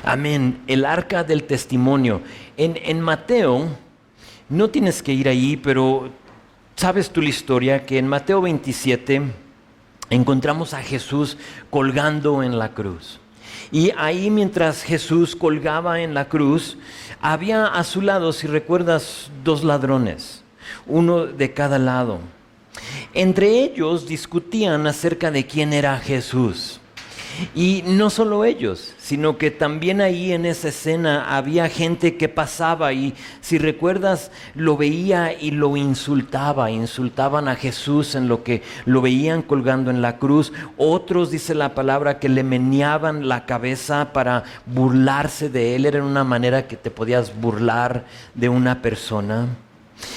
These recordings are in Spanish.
Amén. El arca del testimonio. En Mateo, no tienes que ir ahí, pero sabes tú la historia que en Mateo 27 encontramos a Jesús colgando en la cruz. Y ahí mientras Jesús colgaba en la cruz, había a su lado, si recuerdas, dos ladrones, uno de cada lado. Entre ellos discutían acerca de quién era Jesús. Y no solo ellos, sino que también ahí en esa escena había gente que pasaba y si recuerdas lo veía y lo insultaba, insultaban a Jesús en lo que lo veían colgando en la cruz. Otros, dice la palabra, que le meneaban la cabeza para burlarse de él. Era una manera que te podías burlar de una persona.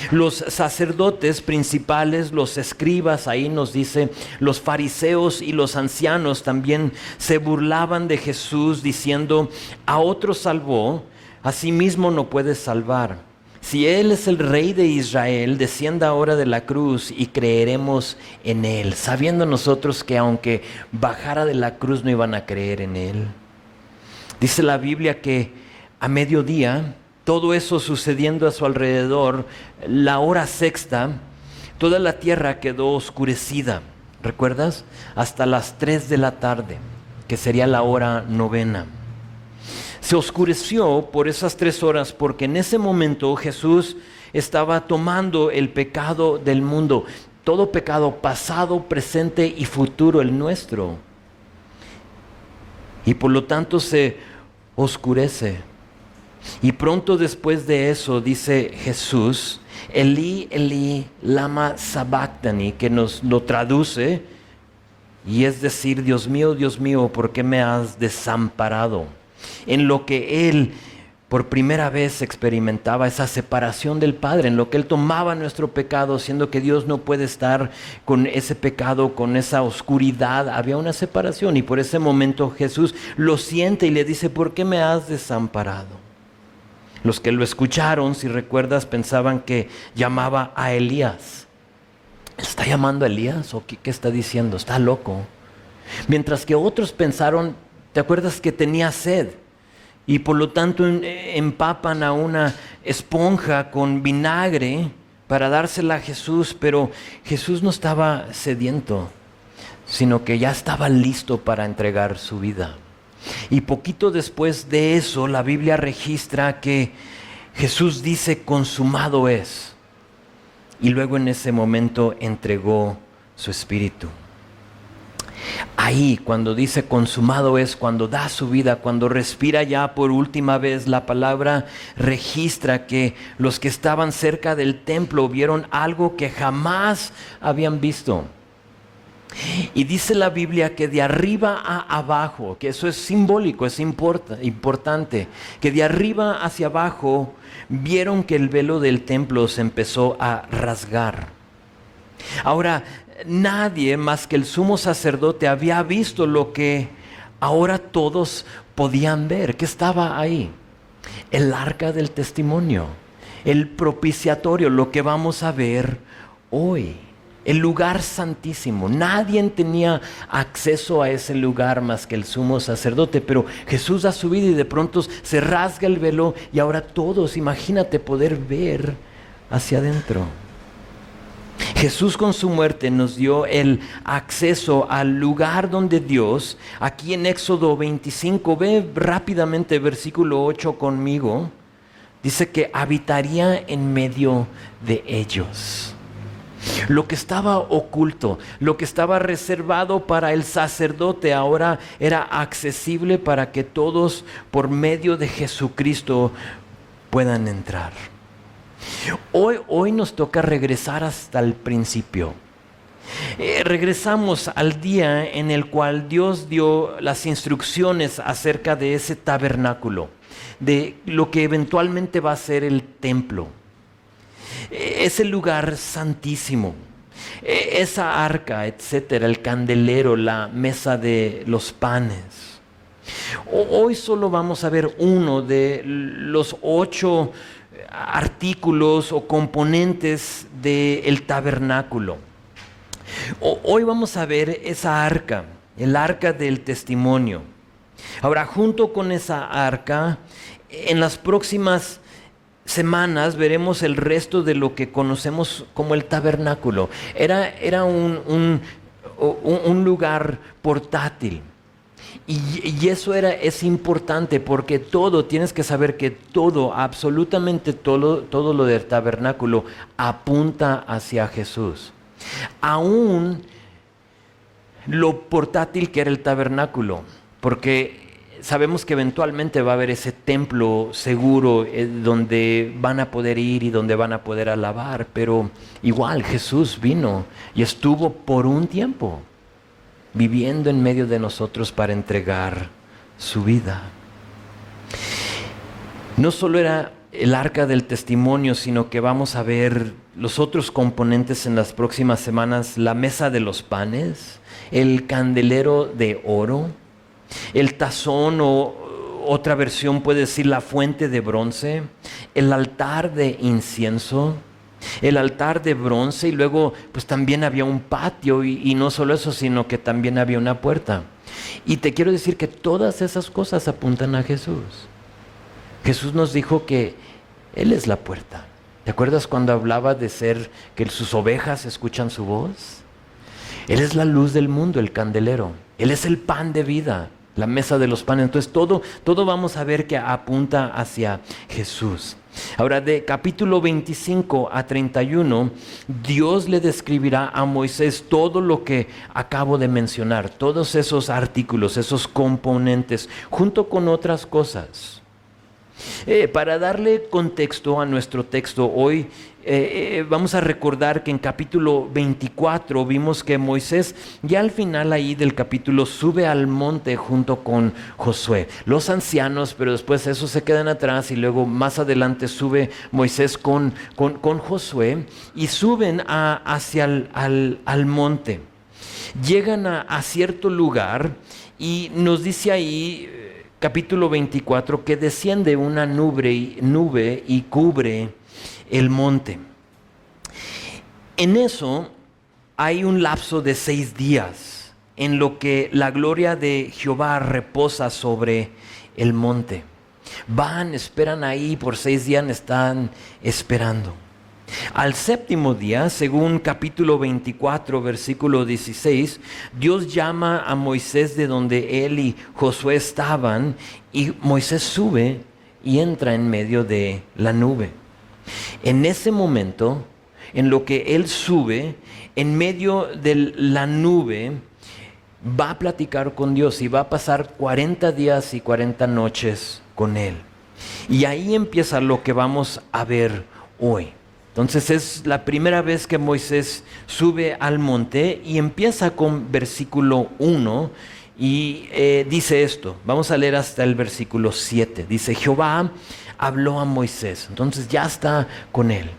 Los sacerdotes principales, los escribas, ahí nos dice, los fariseos y los ancianos también se burlaban de Jesús diciendo: a otro salvó, a sí mismo no puede salvar. Si Él es el Rey de Israel, descienda ahora de la cruz y creeremos en Él, sabiendo nosotros que aunque bajara de la cruz no iban a creer en Él. Dice la Biblia que a mediodía, todo eso sucediendo a su alrededor, la hora sexta, toda la tierra quedó oscurecida, ¿recuerdas? Hasta las 3 de la tarde, que sería la hora novena. Se oscureció por esas 3 horas porque en ese momento Jesús estaba tomando el pecado del mundo, todo pecado pasado, presente y futuro, el nuestro. Y por lo tanto se oscurece. Y pronto después de eso dice Jesús: Elí, Elí, lama sabactani, que nos lo traduce, y es decir, Dios mío, ¿por qué me has desamparado? En lo que Él por primera vez experimentaba esa separación del Padre, en lo que Él tomaba nuestro pecado, siendo que Dios no puede estar con ese pecado, con esa oscuridad, había una separación, y por ese momento Jesús lo siente y le dice: ¿por qué me has desamparado? Los que lo escucharon, si recuerdas, pensaban que llamaba a Elías. ¿Está llamando a Elías o qué está diciendo? Está loco. Mientras que otros pensaron, ¿te acuerdas que tenía sed? Y por lo tanto empapan a una esponja con vinagre para dársela a Jesús, pero Jesús no estaba sediento, sino que ya estaba listo para entregar su vida. Y poquito después de eso, la Biblia registra que Jesús dice: consumado es. Y luego en ese momento entregó su espíritu. Ahí, cuando dice consumado es, cuando da su vida, cuando respira ya por última vez, la palabra registra que los que estaban cerca del templo vieron algo que jamás habían visto. Y dice la Biblia que de arriba a abajo, que eso es simbólico, es importante, que de arriba hacia abajo vieron que el velo del templo se empezó a rasgar. Ahora, nadie más que el sumo sacerdote había visto lo que ahora todos podían ver. ¿Qué estaba ahí? El arca del testimonio, el propiciatorio, lo que vamos a ver hoy. El lugar santísimo. Nadie tenía acceso a ese lugar más que el sumo sacerdote, pero Jesús da su vida y de pronto se rasga el velo y ahora todos, imagínate poder ver hacia adentro. Jesús con su muerte nos dio el acceso al lugar donde Dios, aquí en Éxodo 25, ve rápidamente versículo 8 conmigo, dice que habitaría en medio de ellos. Lo que estaba oculto, lo que estaba reservado para el sacerdote, ahora era accesible para que todos por medio de Jesucristo puedan entrar. Hoy nos toca regresar hasta el principio. Regresamos al día en el cual Dios dio las instrucciones acerca de ese tabernáculo, de lo que eventualmente va a ser el templo. Ese lugar santísimo, esa arca, etcétera, el candelero, la mesa de los panes. Hoy solo vamos a ver uno de los 8 artículos o componentes del tabernáculo. Hoy vamos a ver esa arca, el arca del testimonio. Ahora, junto con esa arca, en las próximas semanas veremos el resto de lo que conocemos como el tabernáculo. Era un lugar portátil. Y eso es importante porque tienes que saber que absolutamente todo lo del tabernáculo apunta hacia Jesús. Aún lo portátil que era el tabernáculo, porque sabemos que eventualmente va a haber ese templo seguro donde van a poder ir y donde van a poder alabar, pero igual Jesús vino y estuvo por un tiempo viviendo en medio de nosotros para entregar su vida. No solo era el arca del testimonio, sino que vamos a ver los otros componentes en las próximas semanas: la mesa de los panes, el candelero de oro, el tazón, o otra versión puede decir la fuente de bronce, el altar de incienso, el altar de bronce, y luego pues también había un patio, y no solo eso, sino que también había una puerta. Y te quiero decir que todas esas cosas apuntan a Jesús. Jesús nos dijo que Él es la puerta. ¿Te acuerdas cuando hablaba de que sus ovejas escuchan su voz? Él es la luz del mundo, el candelero. Él es el pan de vida, la mesa de los panes. Entonces todo vamos a ver que apunta hacia Jesús. Ahora, de capítulo 25 a 31, Dios le describirá a Moisés todo lo que acabo de mencionar, todos esos artículos, esos componentes, junto con otras cosas. Para darle contexto a nuestro texto hoy, vamos a recordar que en capítulo 24 vimos que Moisés, ya al final ahí del capítulo, sube al monte junto con Josué, los ancianos, pero después esos se quedan atrás, y luego más adelante sube Moisés con Josué, y suben hacia el monte. Llegan a cierto lugar, y nos dice ahí, capítulo 24, que desciende una nube y cubre el monte. En eso hay un lapso de 6 días en lo que la gloria de Jehová reposa sobre el monte. Esperan ahí por 6 días, están esperando. Al séptimo día, según capítulo 24, versículo 16, Dios llama a Moisés de donde él y Josué estaban, y Moisés sube y entra en medio de la nube. En ese momento, en lo que él sube, en medio de la nube, va a platicar con Dios y va a pasar 40 días y 40 noches con él. Y ahí empieza lo que vamos a ver hoy. Entonces es la primera vez que Moisés sube al monte, y empieza con versículo 1 y dice esto. Vamos a leer hasta el versículo 7. Dice: Jehová habló a Moisés, entonces ya está con él,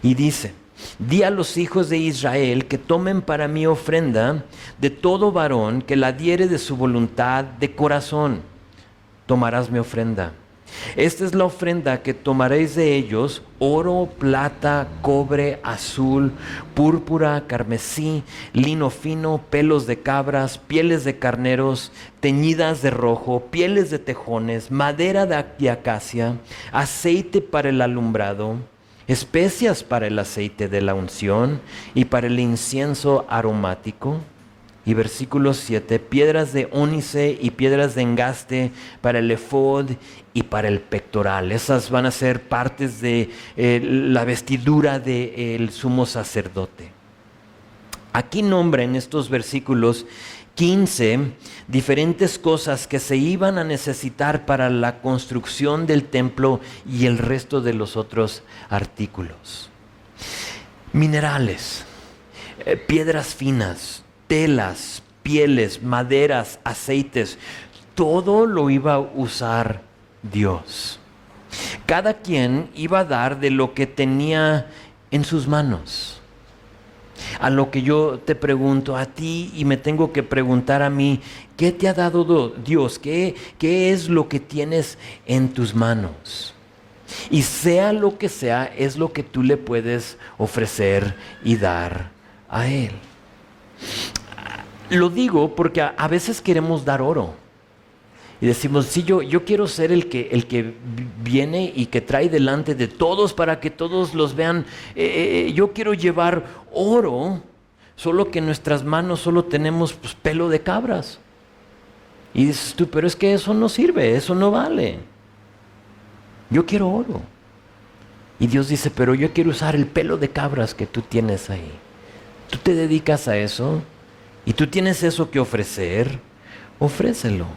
y dice: di a los hijos de Israel que tomen para mí ofrenda de todo varón que la diere de su voluntad de corazón. Tomarás mi ofrenda. Esta es la ofrenda que tomaréis de ellos: oro, plata, cobre, azul, púrpura, carmesí, lino fino, pelos de cabras, pieles de carneros, teñidas de rojo, pieles de tejones, madera de acacia, aceite para el alumbrado, especias para el aceite de la unción y para el incienso aromático. Y versículo 7, piedras de ónice y piedras de engaste para el efod y para el pectoral. Esas van a ser partes de la vestidura del sumo sacerdote. Aquí nombra en estos versículos 15 diferentes cosas que se iban a necesitar para la construcción del templo y el resto de los otros artículos. Minerales, piedras finas, telas, pieles, maderas, aceites, todo lo iba a usar Dios. Cada quien iba a dar de lo que tenía en sus manos. A lo que yo te pregunto a ti, y me tengo que preguntar a mí: ¿qué te ha dado Dios? ¿Qué es lo que tienes en tus manos? Y sea lo que sea, es lo que tú le puedes ofrecer y dar a Él. Lo digo porque a veces queremos dar oro, Y decimos, sí, yo quiero ser el que viene y que trae delante de todos para que todos los vean. Yo quiero llevar oro, solo que en nuestras manos solo tenemos pues, pelo de cabras. Y dices tú, pero es que eso no sirve, eso no vale. Yo quiero oro. Y Dios dice, pero yo quiero usar el pelo de cabras que tú tienes ahí. Tú te dedicas a eso y tú tienes eso que ofrecer, ofrécelo.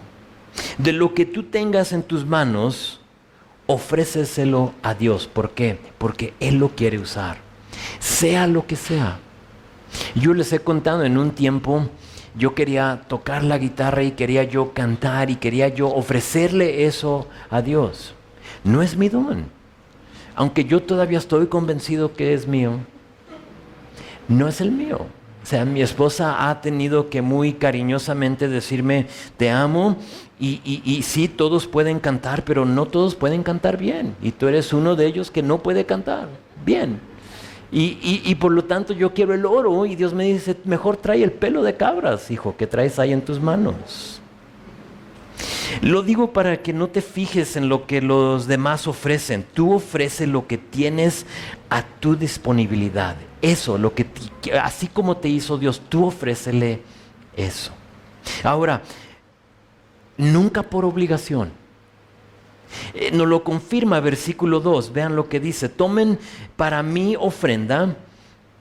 De lo que tú tengas en tus manos, ofréceselo a Dios. ¿Por qué? Porque Él lo quiere usar, sea lo que sea. Yo les he contado en un tiempo, yo quería tocar la guitarra y quería yo cantar y quería yo ofrecerle eso a Dios. No es mi don, aunque yo todavía estoy convencido que es mío, no es el mío. O sea, mi esposa ha tenido que muy cariñosamente decirme, te amo, y sí, todos pueden cantar, pero no todos pueden cantar bien. Y tú eres uno de ellos que no puede cantar bien. Y por lo tanto yo quiero el oro, y Dios me dice, mejor trae el pelo de cabras, hijo, que traes ahí en tus manos. Lo digo para que no te fijes en lo que los demás ofrecen. Tú ofreces lo que tienes a tu disponibilidad. Eso, así como te hizo Dios, tú ofrécele eso. Ahora, nunca por obligación. Nos lo confirma versículo 2. Vean lo que dice. Tomen para mí ofrenda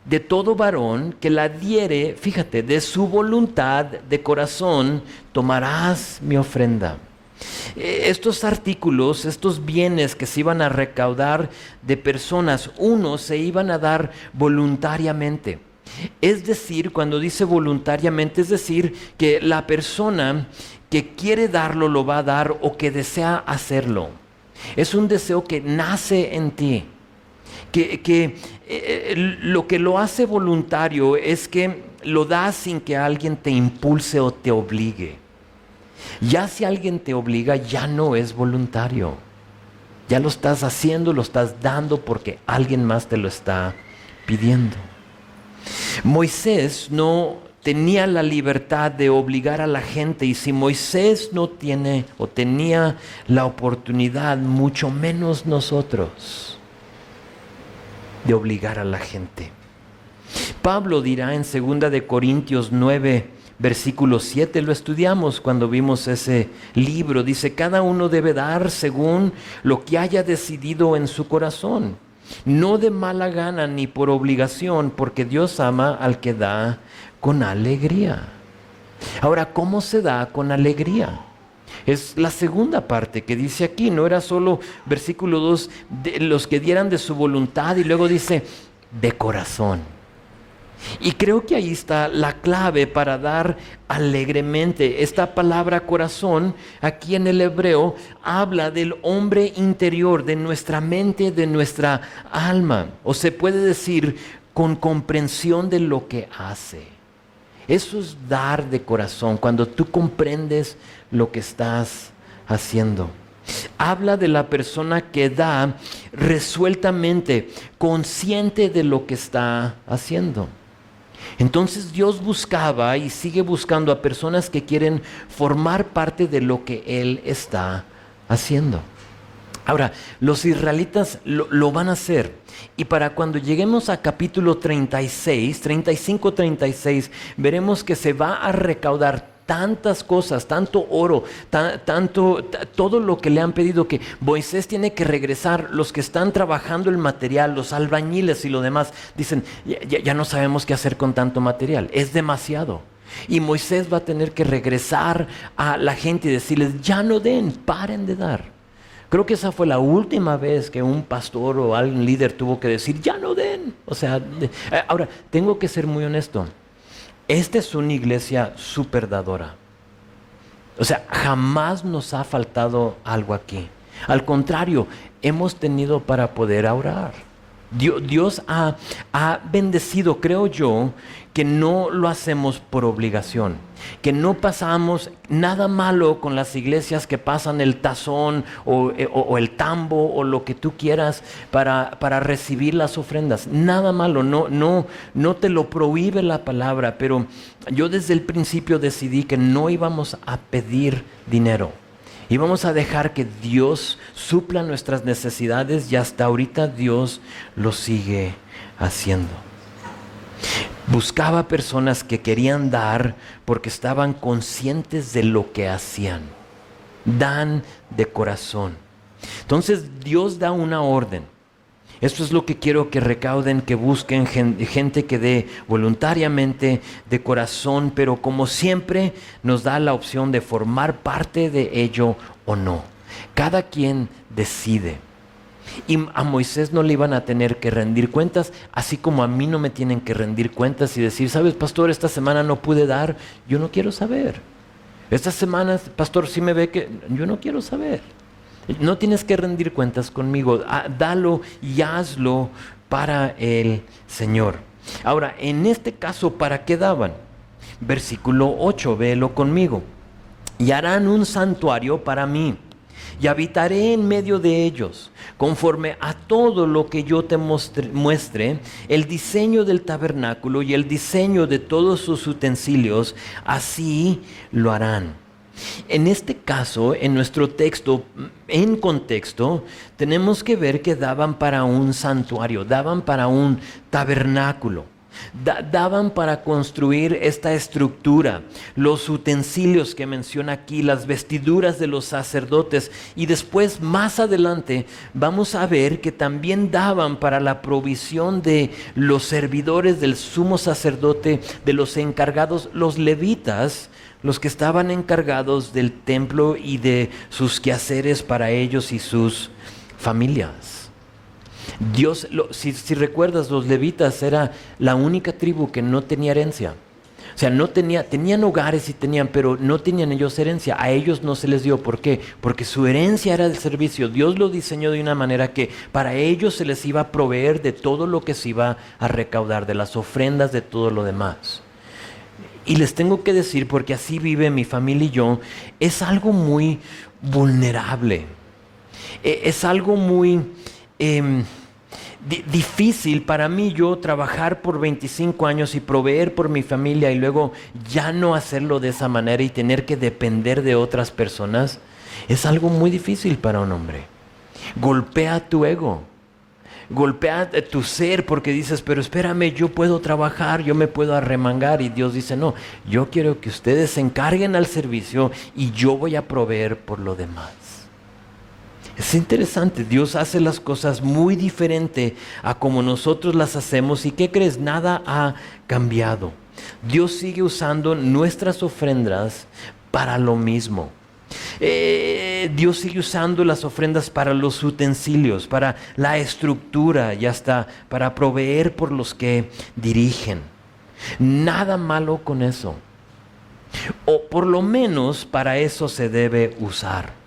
de todo varón que la diere, fíjate, de su voluntad de corazón, tomarás mi ofrenda. Estos artículos, estos bienes que se iban a recaudar de personas, unos se iban a dar voluntariamente. Es decir, cuando dice voluntariamente, es decir, que la persona que quiere darlo lo va a dar o que desea hacerlo. Es un deseo que nace en ti. Lo que lo hace voluntario es que lo das sin que alguien te impulse o te obligue. Ya si alguien te obliga, ya no es voluntario. Ya lo estás haciendo, lo estás dando porque alguien más te lo está pidiendo. Moisés no tenía la libertad de obligar a la gente, y si Moisés no tiene o tenía la oportunidad, mucho menos nosotros, de obligar a la gente. Pablo dirá en 2 de Corintios 9, versículo 7, lo estudiamos cuando vimos ese libro, dice, cada uno debe dar según lo que haya decidido en su corazón, no de mala gana ni por obligación, porque Dios ama al que da con alegría. Ahora, ¿cómo se da con alegría? Es la segunda parte que dice aquí, no era solo versículo 2, de los que dieran de su voluntad, y luego dice, de corazón. Y creo que ahí está la clave para dar alegremente. Esta palabra corazón, aquí en el hebreo, habla del hombre interior, de nuestra mente, de nuestra alma. O se puede decir, con comprensión de lo que hace. Eso es dar de corazón, cuando tú comprendes lo que estás haciendo. Habla de la persona que da resueltamente, consciente de lo que está haciendo. Entonces Dios buscaba y sigue buscando a personas que quieren formar parte de lo que Él está haciendo. Ahora, los israelitas lo van a hacer. Y para cuando lleguemos a capítulo 35-36, veremos que se va a recaudar tantas cosas, tanto oro, todo lo que le han pedido, que Moisés tiene que regresar. Los que están trabajando el material, los albañiles y lo demás, dicen, ya no sabemos qué hacer con tanto material, es demasiado. Y Moisés va a tener que regresar a la gente y decirles, ya no den, paren de dar. Creo que esa fue la última vez que un pastor o algún líder tuvo que decir, ya no den. O sea, ahora, tengo que ser muy honesto. Esta es una iglesia súper dadora. O sea, jamás nos ha faltado algo aquí. Al contrario, hemos tenido para poder orar. Dios ha bendecido, creo yo, que no lo hacemos por obligación, que no pasamos nada malo con las iglesias que pasan el tazón o el tambo o lo que tú quieras para recibir las ofrendas. Nada malo, no te lo prohíbe la palabra, pero yo desde el principio decidí que no íbamos a pedir dinero. Y vamos a dejar que Dios supla nuestras necesidades, y hasta ahorita Dios lo sigue haciendo. Buscaba personas que querían dar porque estaban conscientes de lo que hacían. Dan de corazón. Entonces Dios da una orden. Esto es lo que quiero que recauden, que busquen gente que dé voluntariamente, de corazón, pero como siempre nos da la opción de formar parte de ello o no. Cada quien decide. Y a Moisés no le iban a tener que rendir cuentas, así como a mí no me tienen que rendir cuentas y decir, ¿sabes, pastor? Esta semana no pude dar, yo no quiero saber. Esta semana, pastor, sí me ve que yo no quiero saber. No tienes que rendir cuentas conmigo, dalo y hazlo para el Señor. Ahora, en este caso, ¿para qué daban? Versículo 8, véelo conmigo. Y harán un santuario para mí, y habitaré en medio de ellos, conforme a todo lo que yo te muestre, el diseño del tabernáculo y el diseño de todos sus utensilios, así lo harán. En este caso, en nuestro texto, en contexto, tenemos que ver que daban para un santuario, daban para un tabernáculo. Daban para construir esta estructura, los utensilios que menciona aquí, las vestiduras de los sacerdotes, y después más adelante vamos a ver que también daban para la provisión de los servidores del sumo sacerdote, de los encargados, los levitas, los que estaban encargados del templo y de sus quehaceres para ellos y sus familias. Dios, si recuerdas, los levitas era la única tribu que no tenía herencia. O sea, tenían hogares y pero no tenían ellos herencia. A ellos no se les dio. ¿Por qué? Porque su herencia era el servicio. Dios lo diseñó de una manera que para ellos se les iba a proveer de todo lo que se iba a recaudar, de las ofrendas, de todo lo demás. Y les tengo que decir, porque así vive mi familia y yo, es algo muy vulnerable. Es algo muy difícil para mí, yo trabajar por 25 años y proveer por mi familia y luego ya no hacerlo de esa manera y tener que depender de otras personas. Es algo muy difícil para un hombre. Golpea tu ego. Golpea tu ser porque dices, pero espérame, yo puedo trabajar, yo me puedo arremangar. Y Dios dice, no, yo quiero que ustedes se encarguen al servicio y yo voy a proveer por lo demás. Es interesante, Dios hace las cosas muy diferente a como nosotros las hacemos. ¿Y qué crees? Nada ha cambiado. Dios sigue usando nuestras ofrendas para lo mismo. Dios sigue usando las ofrendas para los utensilios, para la estructura y hasta para proveer por los que dirigen. Nada malo con eso. O por lo menos para eso se debe usar.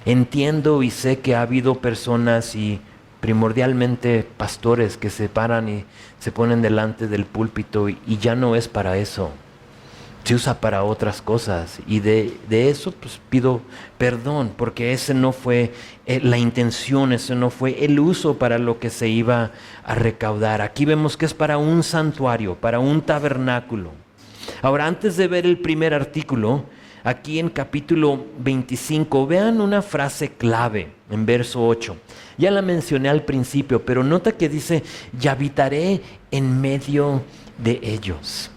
Entiendo y sé que ha habido personas y primordialmente pastores que se paran y se ponen delante del púlpito y ya no es para eso. Se usa para otras cosas y de eso pues pido perdón porque ese no fue la intención, ese no fue el uso para lo que se iba a recaudar. Aquí vemos que es para un santuario, para un tabernáculo. Ahora, antes de ver el primer artículo, aquí en capítulo 25, vean una frase clave en verso 8. Ya la mencioné al principio, pero nota que dice, y habitaré en medio de ellos.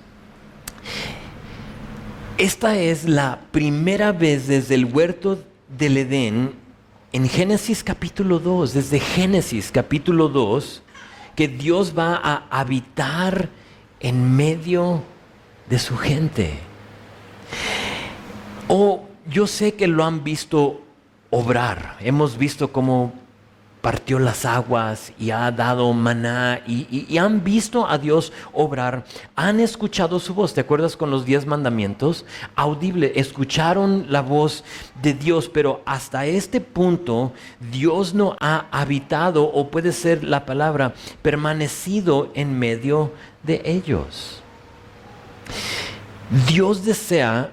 Esta es la primera vez desde el huerto del Edén, en Génesis capítulo 2, desde Génesis capítulo 2, que Dios va a habitar en medio de su gente. Yo sé que lo han visto obrar, hemos visto cómo partió las aguas y ha dado maná y han visto a Dios obrar, han escuchado su voz. ¿Te acuerdas con los 10 mandamientos? Audible, escucharon la voz de Dios, pero hasta este punto Dios no ha habitado, o puede ser la palabra, permanecido en medio de ellos. Dios desea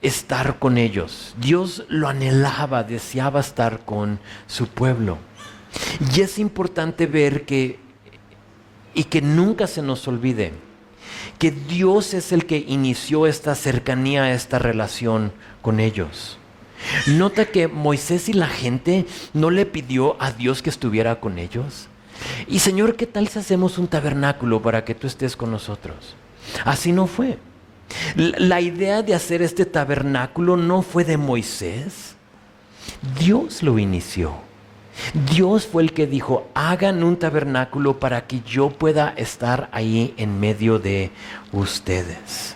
estar con ellos. Dios lo anhelaba, deseaba estar con su pueblo. Y es importante ver que nunca se nos olvide que Dios es el que inició esta cercanía, esta relación con ellos. Nota que Moisés y la gente no le pidió a Dios que estuviera con ellos. Y Señor, ¿qué tal si hacemos un tabernáculo para que tú estés con nosotros? Así no fue. La idea de hacer este tabernáculo no fue de Moisés. Dios lo inició. Dios fue el que dijo, hagan un tabernáculo para que yo pueda estar ahí en medio de ustedes.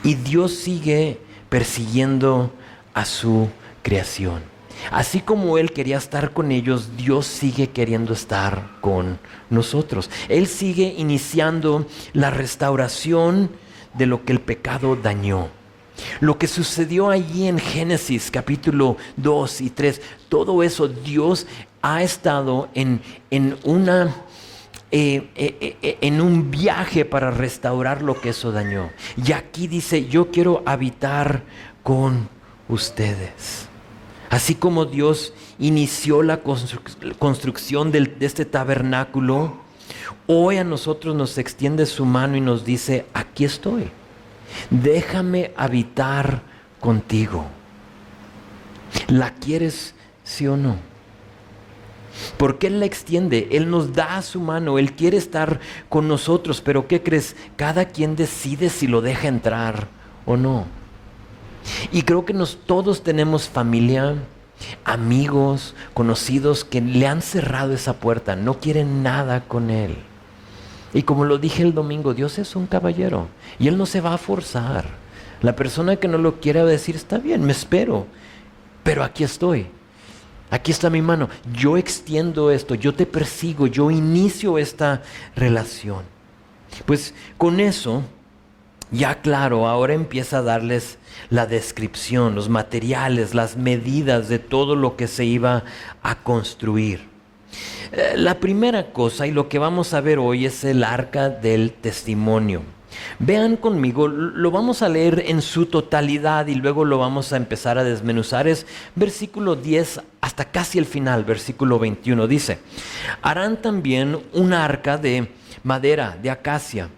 Y Dios sigue persiguiendo a su creación. Así como Él quería estar con ellos, Dios sigue queriendo estar con nosotros. Él sigue iniciando la restauración de lo que el pecado dañó. Lo que sucedió allí en Génesis capítulo 2 y 3, todo eso Dios ha estado en un viaje para restaurar lo que eso dañó. Y aquí dice, yo quiero habitar con ustedes. Así como Dios inició la construcción de este tabernáculo, hoy a nosotros nos extiende su mano y nos dice, aquí estoy. Déjame habitar contigo. ¿La quieres, sí o no? Porque Él la extiende, Él nos da su mano, Él quiere estar con nosotros, pero ¿qué crees? Cada quien decide si lo deja entrar o no. Y creo que todos tenemos familia, amigos, conocidos que le han cerrado esa puerta, no quieren nada con Él. Y como lo dije el domingo, Dios es un caballero y Él no se va a forzar. La persona que no lo quiera va a decir, está bien, me espero, pero aquí estoy. Aquí está mi mano, yo extiendo esto, yo te persigo, yo inicio esta relación. Pues con eso, ya claro, ahora empieza a darles la descripción, los materiales, las medidas de todo lo que se iba a construir. La primera cosa y lo que vamos a ver hoy es el arca del testimonio. Vean conmigo, lo vamos a leer en su totalidad y luego lo vamos a empezar a desmenuzar. Es versículo 10 hasta casi el final, versículo 21. Dice, harán también un arca de madera de acacia,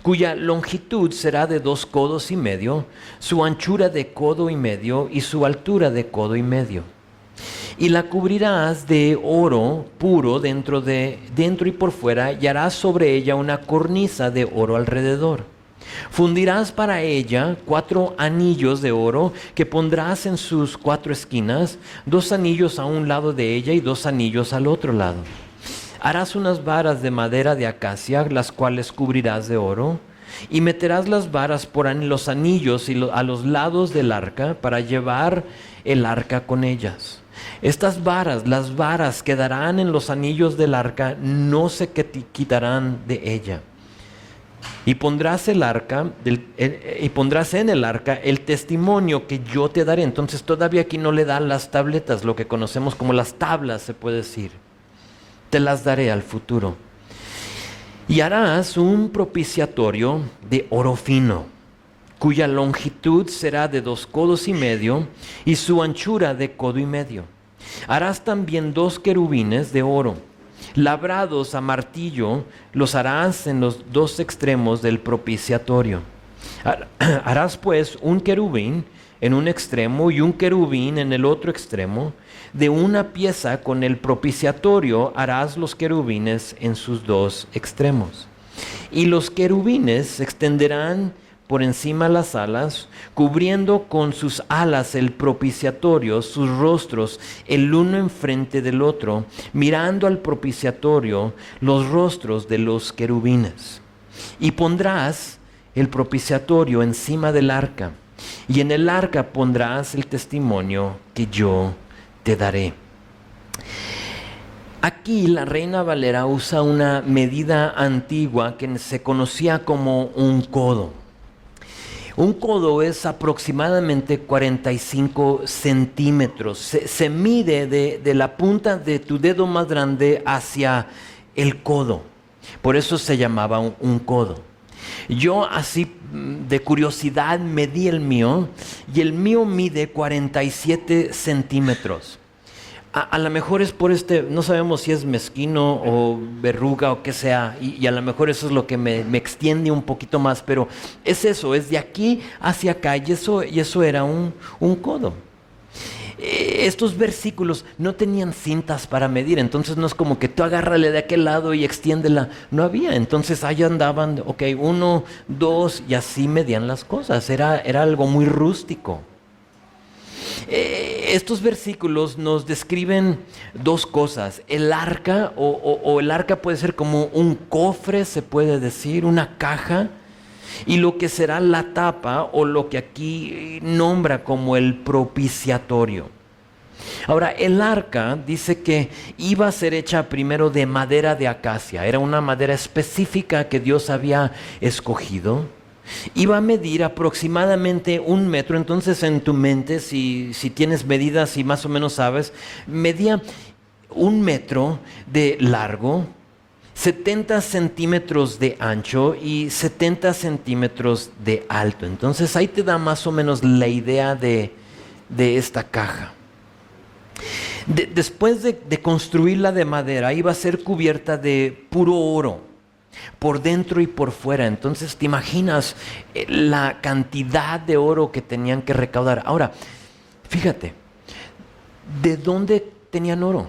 cuya longitud será de 2 codos y medio, su anchura de codo y medio y su altura de codo y medio. Y la cubrirás de oro puro dentro y por fuera, y harás sobre ella una cornisa de oro alrededor. Fundirás para ella 4 anillos de oro que pondrás en sus 4 esquinas, 2 anillos a un lado de ella y 2 anillos al otro lado. Harás unas varas de madera de acacia, las cuales cubrirás de oro, y meterás las varas por los anillos y a los lados del arca para llevar el arca con ellas. Estas varas, las varas quedarán en los anillos del arca, no se quitarán de ella. Y pondrás en el arca el testimonio que yo te daré. Entonces todavía aquí no le dan las tabletas, lo que conocemos como las tablas, se puede decir. Te las daré al futuro. Y harás un propiciatorio de oro fino, cuya longitud será de 2 codos y medio y su anchura de codo y medio. Harás también 2 querubines de oro, labrados a martillo, los harás en los 2 extremos del propiciatorio. Harás pues un querubín en un extremo y un querubín en el otro extremo. De una pieza con el propiciatorio harás los querubines en sus 2 extremos. Y los querubines se extenderán por encima las alas, cubriendo con sus alas el propiciatorio, sus rostros, el uno enfrente del otro, mirando al propiciatorio los rostros de los querubines. Y pondrás el propiciatorio encima del arca, y en el arca pondrás el testimonio que yo te daré. Aquí la Reina Valera usa una medida antigua que se conocía como un codo. Un codo es aproximadamente 45 centímetros. Se mide de la punta de tu dedo más grande hacia el codo. Por eso se llamaba un codo. Yo así de curiosidad medí el mío y el mío mide 47 centímetros. A lo mejor es por no sabemos si es mezquino o verruga o qué sea, y a lo mejor eso es lo que me extiende un poquito más, pero es eso, es de aquí hacia acá, y eso era un codo. Estos versículos no tenían cintas para medir, entonces no es como que tú agárrale de aquel lado y extiéndela. No había, entonces ahí andaban, ok, 1, 2, y así medían las cosas. Era algo muy rústico. Estos versículos nos describen dos cosas. El arca, o el arca puede ser como un cofre, se puede decir, una caja, y lo que será la tapa, o lo que aquí nombra como el propiciatorio. Ahora, el arca dice que iba a ser hecha primero de madera de acacia. Era una madera específica que Dios había escogido. Iba a medir aproximadamente 1 metro. Entonces, en tu mente, si tienes medidas y más o menos sabes, medía 1 metro de largo, 70 centímetros de ancho y 70 centímetros de alto. Entonces ahí te da más o menos la idea de esta caja. Después de construirla de madera, iba a ser cubierta de puro oro, por dentro y por fuera. Entonces te imaginas la cantidad de oro que tenían que recaudar. Ahora, fíjate, ¿de dónde tenían oro?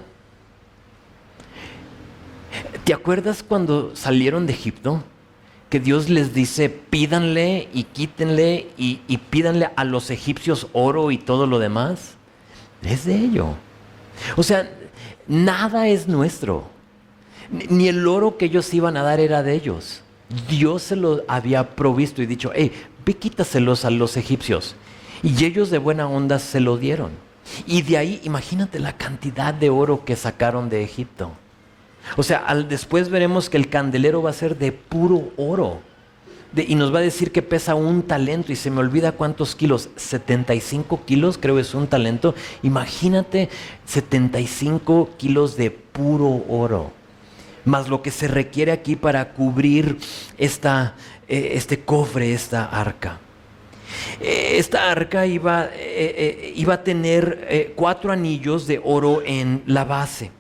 ¿Te acuerdas cuando salieron de Egipto? Que Dios les dice, pídanle y quítenle y pídanle a los egipcios oro y todo lo demás. Es de ello. O sea, nada es nuestro. Ni el oro que ellos iban a dar era de ellos. Dios se lo había provisto y dicho, hey, ve quítaselos a los egipcios. Y ellos de buena onda se lo dieron. Y de ahí, imagínate la cantidad de oro que sacaron de Egipto. O sea, después veremos que el candelero va a ser de puro oro. Y nos va a decir que pesa 1 talento. Y se me olvida cuántos kilos. 75 kilos creo es 1 talento. Imagínate 75 kilos de puro oro. Más lo que se requiere aquí para cubrir este cofre, esta arca. Esta arca iba a tener 4 anillos de oro en la base.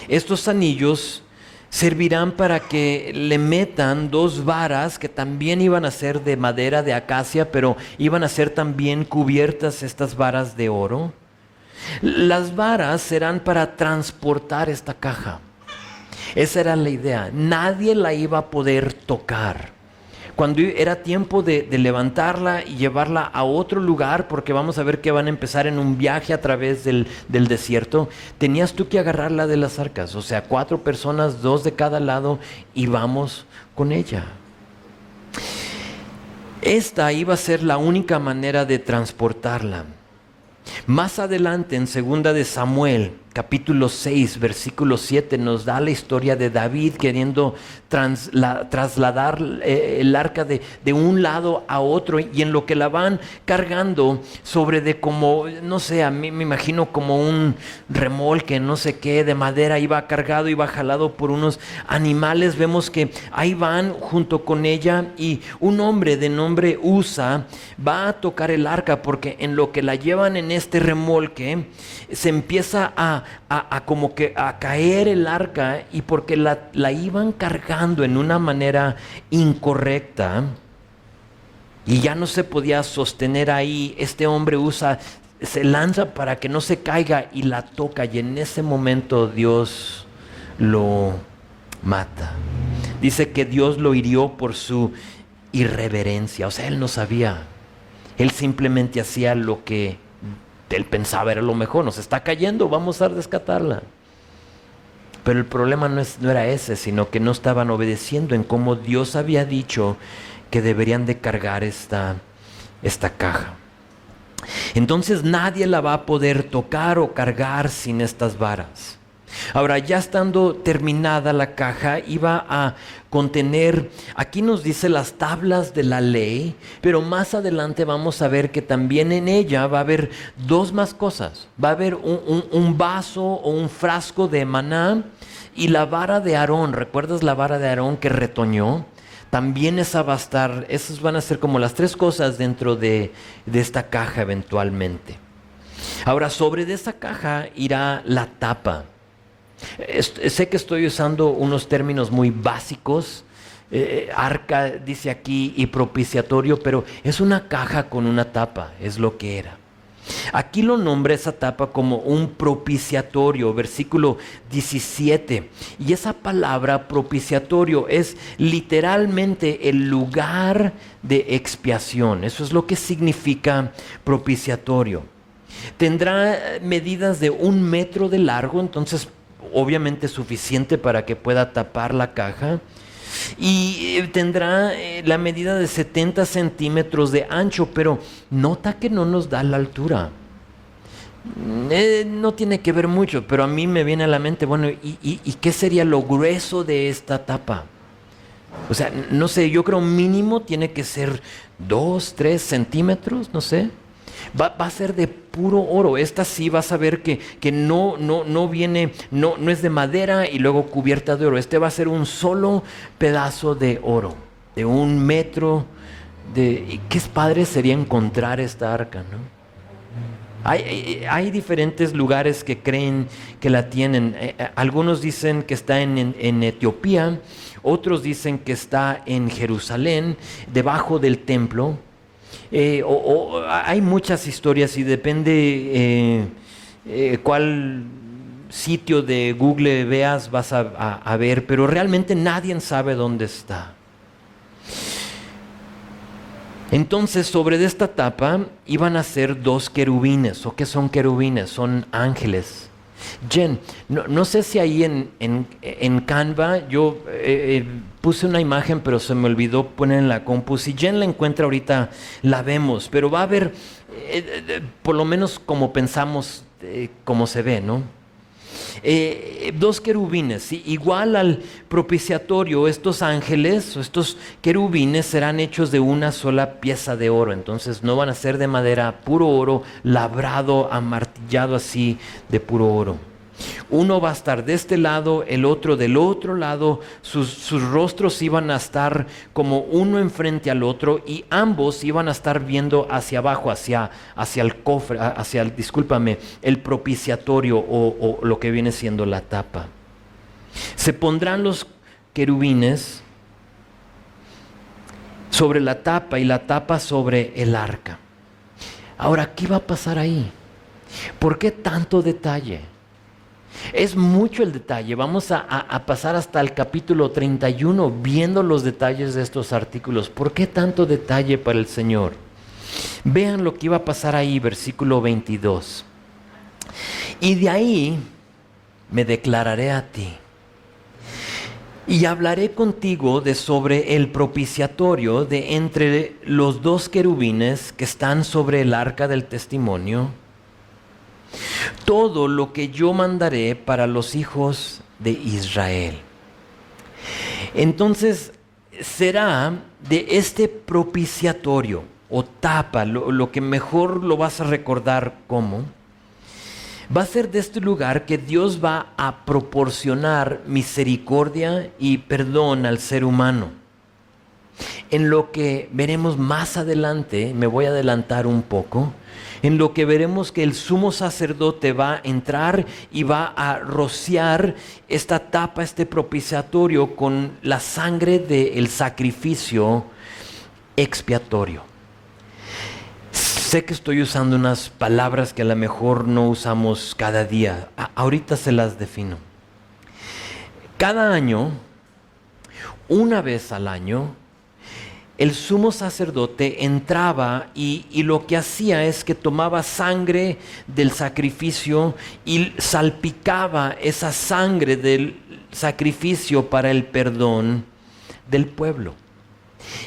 Estos anillos servirán para que le metan 2 varas que también iban a ser de madera de acacia, pero iban a ser también cubiertas estas varas de oro. Las varas serán para transportar esta caja. Esa era la idea. Nadie la iba a poder tocar. Cuando era tiempo de levantarla y llevarla a otro lugar, porque vamos a ver que van a empezar en un viaje a través del desierto, tenías tú que agarrarla de las arcas. O sea, 4 personas, 2 de cada lado, y vamos con ella. Esta iba a ser la única manera de transportarla. Más adelante, en 2 de Samuel, capítulo 6, versículo 7, nos da la historia de David queriendo trasladar el arca de un lado a otro, y en lo que la van cargando sobre de como, no sé, a mí me imagino como un remolque, no sé qué, de madera, iba cargado, iba jalado por unos animales. Vemos que ahí van junto con ella, y un hombre de nombre Usa va a tocar el arca, porque en lo que la llevan en este remolque se empieza a como que a caer el arca, y porque la iban cargando en una manera incorrecta y ya no se podía sostener ahí, este hombre se lanza para que no se caiga y la toca, y en ese momento Dios lo mata. Dice que Dios lo hirió por su irreverencia. O sea, él no sabía, él simplemente hacía lo que él pensaba era lo mejor. Nos está cayendo, vamos a rescatarla. Pero el problema no era ese, sino que no estaban obedeciendo en cómo Dios había dicho que deberían de cargar esta caja. Entonces nadie la va a poder tocar o cargar sin estas varas. Ahora, ya estando terminada la caja, iba a contener, aquí nos dice las tablas de la ley, pero más adelante vamos a ver que también en ella va a haber 2 más cosas. Va a haber un vaso o un frasco de maná y la vara de Aarón. ¿Recuerdas la vara de Aarón que retoñó? También esa va a estar, esas van a ser como las 3 cosas dentro de esta caja eventualmente. Ahora, sobre de esa caja irá la tapa. Sé que estoy usando unos términos muy básicos, arca dice aquí y propiciatorio, pero es una caja con una tapa, es lo que era. Aquí lo nombra esa tapa como un propiciatorio, versículo 17. Y esa palabra propiciatorio es literalmente el lugar de expiación. Eso es lo que significa propiciatorio. Tendrá medidas de 1 metro de largo, entonces obviamente suficiente para que pueda tapar la caja. Y tendrá la medida de 70 centímetros de ancho, pero nota que no nos da la altura. No tiene que ver mucho, pero a mí me viene a la mente, bueno, ¿y qué sería lo grueso de esta tapa? O sea, no sé, yo creo mínimo tiene que ser 2, 3 centímetros, no sé. Va a ser de puro oro. Esta sí vas a ver que no viene, no es de madera y luego cubierta de oro. Este va a ser un solo pedazo de oro, de 1 metro. Y qué padre sería encontrar esta arca, ¿no? Hay diferentes lugares que creen que la tienen. Algunos dicen que está en Etiopía, otros dicen que está en Jerusalén, debajo del templo. Hay muchas historias y depende cuál sitio de Google veas vas a ver, pero realmente nadie sabe dónde está. Entonces sobre esta tapa iban a ser 2 querubines. ¿O qué son querubines? Son ángeles. Jen, no sé si ahí en Canva yo puse una imagen, pero se me olvidó poner en la compu. Si Jen la encuentra ahorita, la vemos, pero va a ver, por lo menos como pensamos, como se ve, ¿no? 2 querubines, ¿sí? Igual al propiciatorio, estos ángeles o estos querubines serán hechos de una sola pieza de oro. Entonces no van a ser de madera, puro oro, labrado, amartillado así de puro oro. Uno va a estar de este lado, el otro del otro lado. Sus rostros iban a estar como uno enfrente al otro y ambos iban a estar viendo hacia abajo, hacia el cofre, el propiciatorio o lo que viene siendo la tapa. Se pondrán los querubines sobre la tapa y la tapa sobre el arca. Ahora, ¿qué va a pasar ahí? ¿Por qué tanto detalle? Es mucho el detalle. Vamos a pasar hasta el capítulo 31 viendo los detalles de estos artículos. ¿Por qué tanto detalle para el Señor? Vean lo que iba a pasar ahí, versículo 22. Y de ahí me declararé a ti y hablaré contigo sobre el propiciatorio de entre los 2 querubines que están sobre el arca del testimonio. Todo lo que yo mandaré para los hijos de Israel. Entonces será de este propiciatorio o tapa, lo que mejor lo vas a recordar como, va a ser de este lugar que Dios va a proporcionar misericordia y perdón al ser humano. En lo que veremos más adelante, me voy a adelantar un poco, en lo que veremos que el sumo sacerdote va a entrar y va a rociar esta tapa, este propiciatorio con la sangre del sacrificio expiatorio. Sé que estoy usando unas palabras que a lo mejor no usamos cada día. Ahorita se las defino. Cada año, una vez al año, el sumo sacerdote entraba y lo que hacía es que tomaba sangre del sacrificio y salpicaba esa sangre del sacrificio para el perdón del pueblo.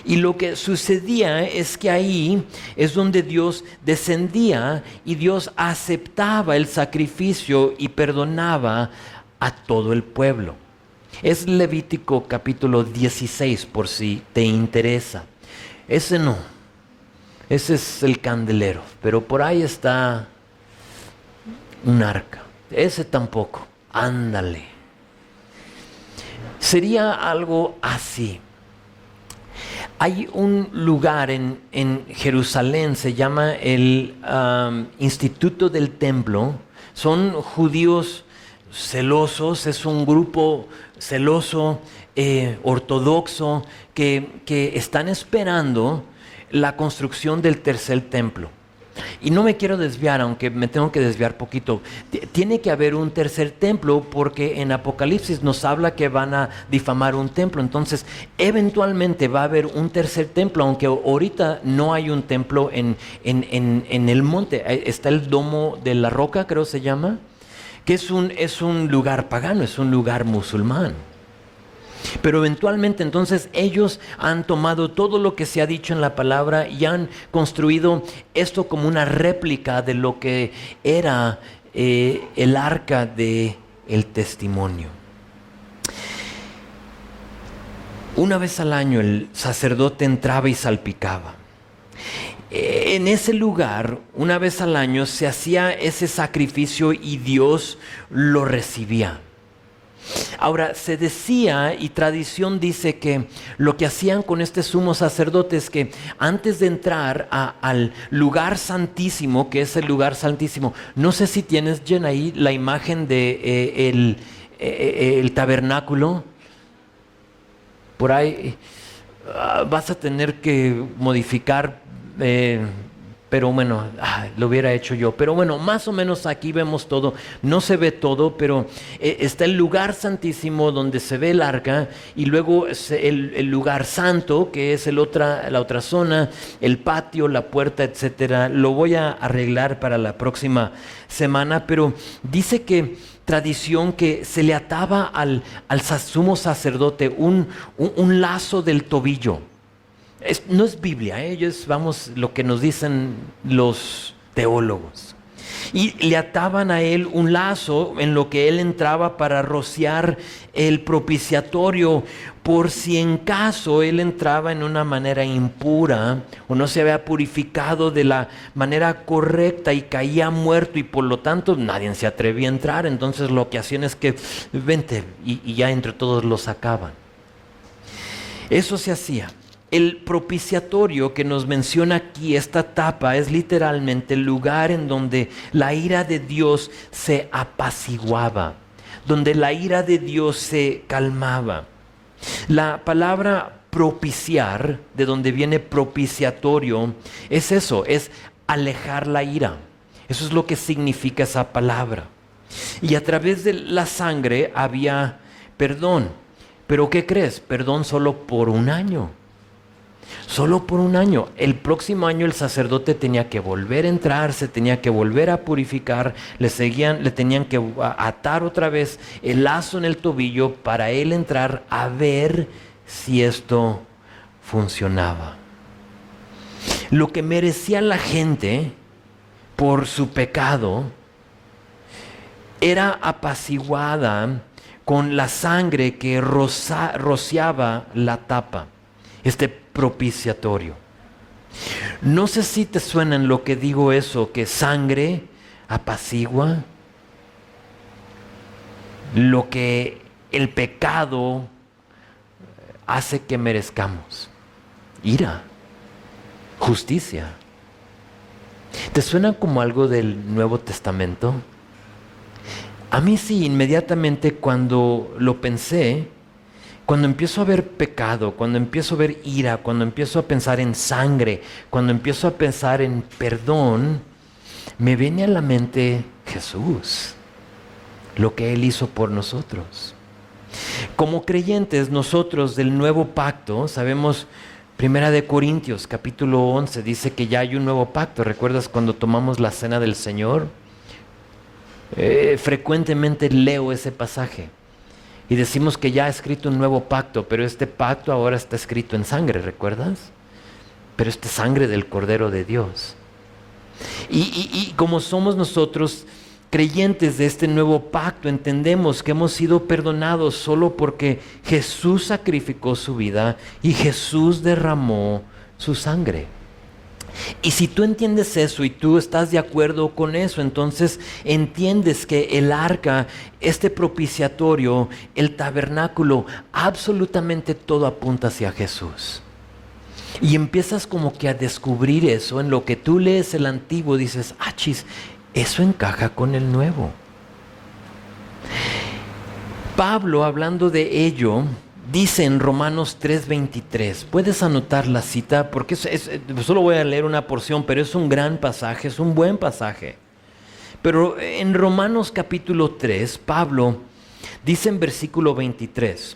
Y lo que sucedía es que ahí es donde Dios descendía y Dios aceptaba el sacrificio y perdonaba a todo el pueblo. Es Levítico capítulo 16 por si te interesa. Ese no, ese es el candelero, pero por ahí está un arca. Ese tampoco, ándale. Sería algo así. Hay un lugar en Jerusalén, se llama el Instituto del Templo. Son judíos celosos, es un grupo celoso, ortodoxo, que están esperando la construcción del tercer templo. Y no me quiero desviar, aunque me tengo que desviar poquito. Tiene que haber un tercer templo, porque en Apocalipsis nos habla que van a difamar un templo. Entonces, eventualmente va a haber un tercer templo, aunque ahorita no hay un templo en el monte. Está el Domo de la Roca, creo se llama, que es un lugar pagano, es un lugar musulmán. Pero eventualmente entonces ellos han tomado todo lo que se ha dicho en la palabra y han construido esto como una réplica de lo que era el arca del testimonio. Una vez al año el sacerdote entraba y salpicaba. En ese lugar, una vez al año, se hacía ese sacrificio y Dios lo recibía. Ahora, se decía, y tradición dice, que lo que hacían con este sumo sacerdote es que antes de entrar al lugar santísimo, que es el lugar santísimo, no sé si tienes, Jen, ahí la imagen de el tabernáculo. Por ahí vas a tener que modificar, pero bueno, lo hubiera hecho yo. Pero bueno, más o menos aquí vemos todo. No se ve todo, pero está el lugar santísimo donde se ve el arca, y luego el lugar santo, que es la otra zona, el patio, la puerta, etcétera. Lo voy a arreglar para la próxima semana, pero dice que tradición que se le ataba al sumo sacerdote un lazo del tobillo. No es Biblia, ellos vamos lo que nos dicen los teólogos. Y le ataban a él un lazo en lo que él entraba para rociar el propiciatorio, por si en caso él entraba en una manera impura o no se había purificado de la manera correcta y caía muerto, y por lo tanto nadie se atrevía a entrar. Entonces lo que hacían es que vente, y ya entre todos lo sacaban. Eso se hacía. El propiciatorio que nos menciona aquí, esta tapa, es literalmente el lugar en donde la ira de Dios se apaciguaba, donde la ira de Dios se calmaba. La palabra propiciar, de donde viene propiciatorio, es eso, es alejar la ira. Eso es lo que significa esa palabra. Y a través de la sangre había perdón. Pero ¿qué crees? Perdón solo por un año. Solo por un año. El próximo año el sacerdote tenía que volver a entrar, se tenía que volver a purificar, le tenían que atar otra vez el lazo en el tobillo para él entrar a ver si esto funcionaba. Lo que merecía la gente por su pecado era apaciguada con la sangre que rociaba la tapa, este propiciatorio. No sé si te suena en lo que digo eso, que sangre apacigua lo que el pecado hace que merezcamos: ira, justicia. ¿Te suena como algo del Nuevo Testamento? A mí sí, inmediatamente cuando lo pensé, cuando empiezo a ver pecado, cuando empiezo a ver ira, cuando empiezo a pensar en sangre, cuando empiezo a pensar en perdón, me viene a la mente Jesús, lo que Él hizo por nosotros. Como creyentes nosotros del nuevo pacto, sabemos, 1 Corintios capítulo 11 dice que ya hay un nuevo pacto. ¿Recuerdas cuando tomamos la cena del Señor? Frecuentemente leo ese pasaje y decimos que ya ha escrito un nuevo pacto, pero este pacto ahora está escrito en sangre, ¿recuerdas? Pero esta sangre del Cordero de Dios. Y como somos nosotros creyentes de este nuevo pacto, entendemos que hemos sido perdonados solo porque Jesús sacrificó su vida y Jesús derramó su sangre. Y si tú entiendes eso y tú estás de acuerdo con eso, entonces entiendes que el arca, este propiciatorio, el tabernáculo, absolutamente todo apunta hacia Jesús. Y empiezas como que a descubrir eso en lo que tú lees el antiguo, dices, chis, eso encaja con el nuevo. Pablo, hablando de ello, dice en Romanos 3:23, puedes anotar la cita porque solo voy a leer una porción, pero es un gran pasaje, es un buen pasaje. Pero en Romanos capítulo 3, Pablo dice en versículo 23,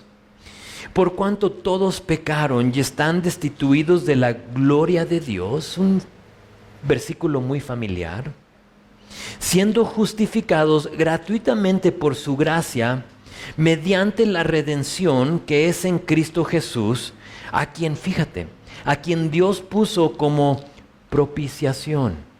por cuanto todos pecaron y están destituidos de la gloria de Dios, un versículo muy familiar, siendo justificados gratuitamente por su gracia, mediante la redención que es en Cristo Jesús, a quien, fíjate, a quien Dios puso como propiciación.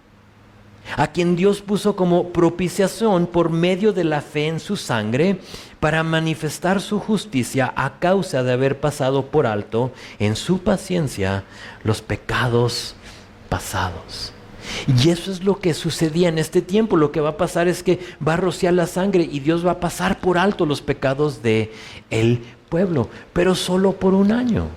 A quien Dios puso como propiciación por medio de la fe en su sangre, para manifestar su justicia a causa de haber pasado por alto en su paciencia los pecados pasados. Y eso es lo que sucedía en este tiempo. Lo que va a pasar es que va a rociar la sangre y Dios va a pasar por alto los pecados del pueblo, pero solo por un año.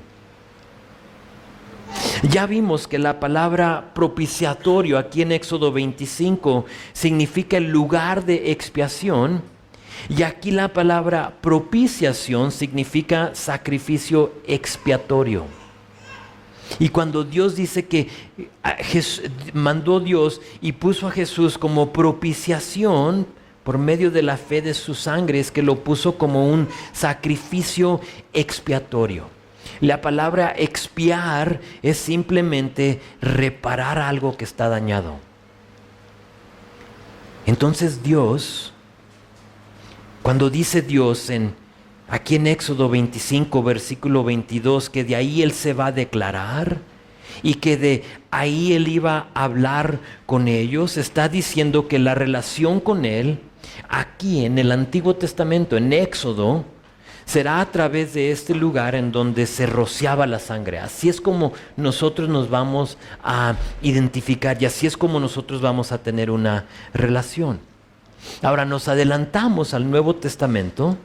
Ya vimos que la palabra propiciatorio aquí en Éxodo 25 significa el lugar de expiación, y aquí la palabra propiciación significa sacrificio expiatorio. Y cuando Dios dice que mandó Dios y puso a Jesús como propiciación por medio de la fe de su sangre, es que lo puso como un sacrificio expiatorio. La palabra expiar es simplemente reparar algo que está dañado. Entonces Dios, cuando dice Dios aquí en Éxodo 25, versículo 22, que de ahí Él se va a declarar y que de ahí Él iba a hablar con ellos, está diciendo que la relación con Él, aquí en el Antiguo Testamento, en Éxodo, será a través de este lugar en donde se rociaba la sangre. Así es como nosotros nos vamos a identificar y así es como nosotros vamos a tener una relación. Ahora nos adelantamos al Nuevo Testamento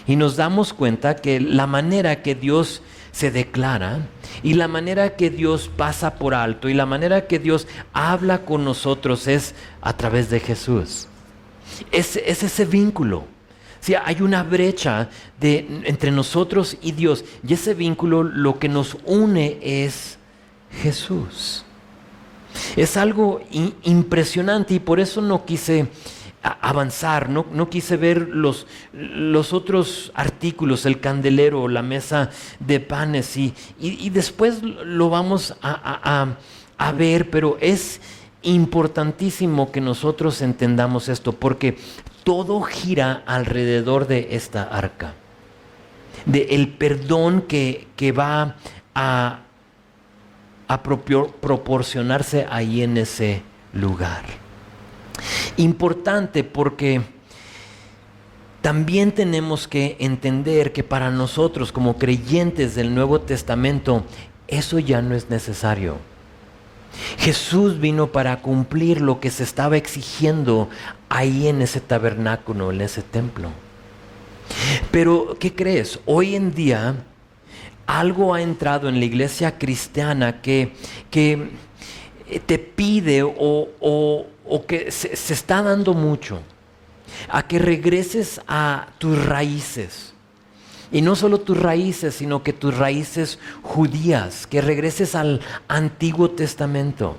y nos damos cuenta que la manera que Dios se declara y la manera que Dios pasa por alto y la manera que Dios habla con nosotros es a través de Jesús. Es ese vínculo. Sí, hay una brecha entre nosotros y Dios, y ese vínculo lo que nos une es Jesús. Es algo impresionante y por eso no quise avanzar, no quise ver los otros artículos, el candelero, la mesa de panes y después lo vamos a ver, pero es importantísimo que nosotros entendamos esto porque todo gira alrededor de esta arca, del perdón que va a proporcionarse ahí en ese lugar. Importante porque también tenemos que entender que para nosotros como creyentes del Nuevo Testamento eso ya no es necesario. Jesús vino para cumplir lo que se estaba exigiendo ahí en ese tabernáculo, en ese templo. Pero, ¿qué crees? Hoy en día algo ha entrado en la iglesia cristiana que te pide o que se está dando mucho a que regreses a tus raíces. Y no solo tus raíces, sino que tus raíces judías, que regreses al Antiguo Testamento.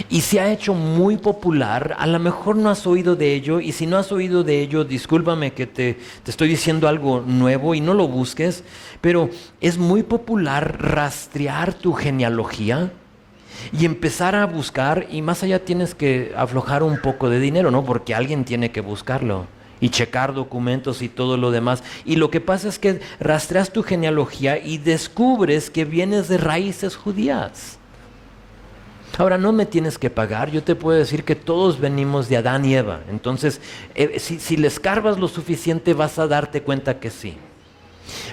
Y se ha hecho muy popular, a lo mejor no has oído de ello, y si no has oído de ello, discúlpame que te estoy diciendo algo nuevo y no lo busques, pero es muy popular rastrear tu genealogía y empezar a buscar, y más allá tienes que aflojar un poco de dinero, ¿no? Porque alguien tiene que buscarlo. Y checar documentos y todo lo demás. Y lo que pasa es que rastreas tu genealogía y descubres que vienes de raíces judías. Ahora, no me tienes que pagar, yo te puedo decir que todos venimos de Adán y Eva. Entonces, si le escarbas lo suficiente vas a darte cuenta que sí.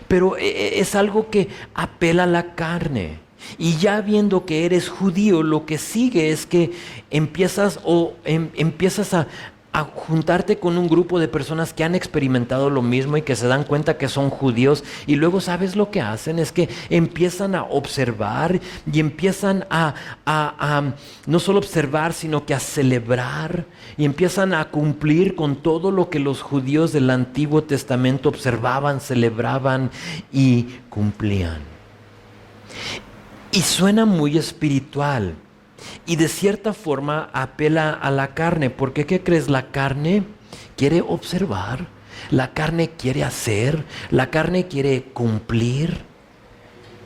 Pero es algo que apela a la carne. Y ya viendo que eres judío, lo que sigue es que empiezas a a juntarte con un grupo de personas que han experimentado lo mismo y que se dan cuenta que son judíos, y luego sabes lo que hacen es que empiezan a observar y empiezan a no solo observar, sino que a celebrar, y empiezan a cumplir con todo lo que los judíos del Antiguo Testamento observaban, celebraban y cumplían. Y suena muy espiritual. Y de cierta forma apela a la carne, porque ¿qué crees? La carne quiere observar, la carne quiere hacer, la carne quiere cumplir.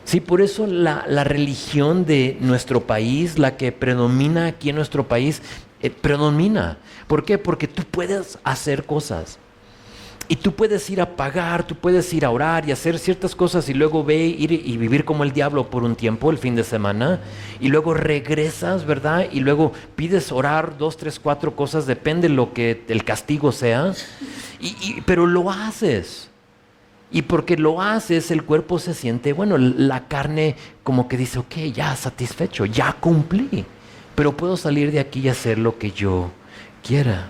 Sí, por eso la religión de nuestro país, la que predomina aquí en nuestro país, predomina. ¿Por qué? Porque tú puedes hacer cosas. Y tú puedes ir a pagar, tú puedes ir a orar y hacer ciertas cosas y luego ir y vivir como el diablo por un tiempo, el fin de semana, y luego regresas, ¿verdad? Y luego pides orar 2, 3, 4 cosas, depende de lo que el castigo sea, pero lo haces. Y porque lo haces, el cuerpo se siente, bueno, la carne como que dice, ok, ya satisfecho, ya cumplí, pero puedo salir de aquí y hacer lo que yo quiera.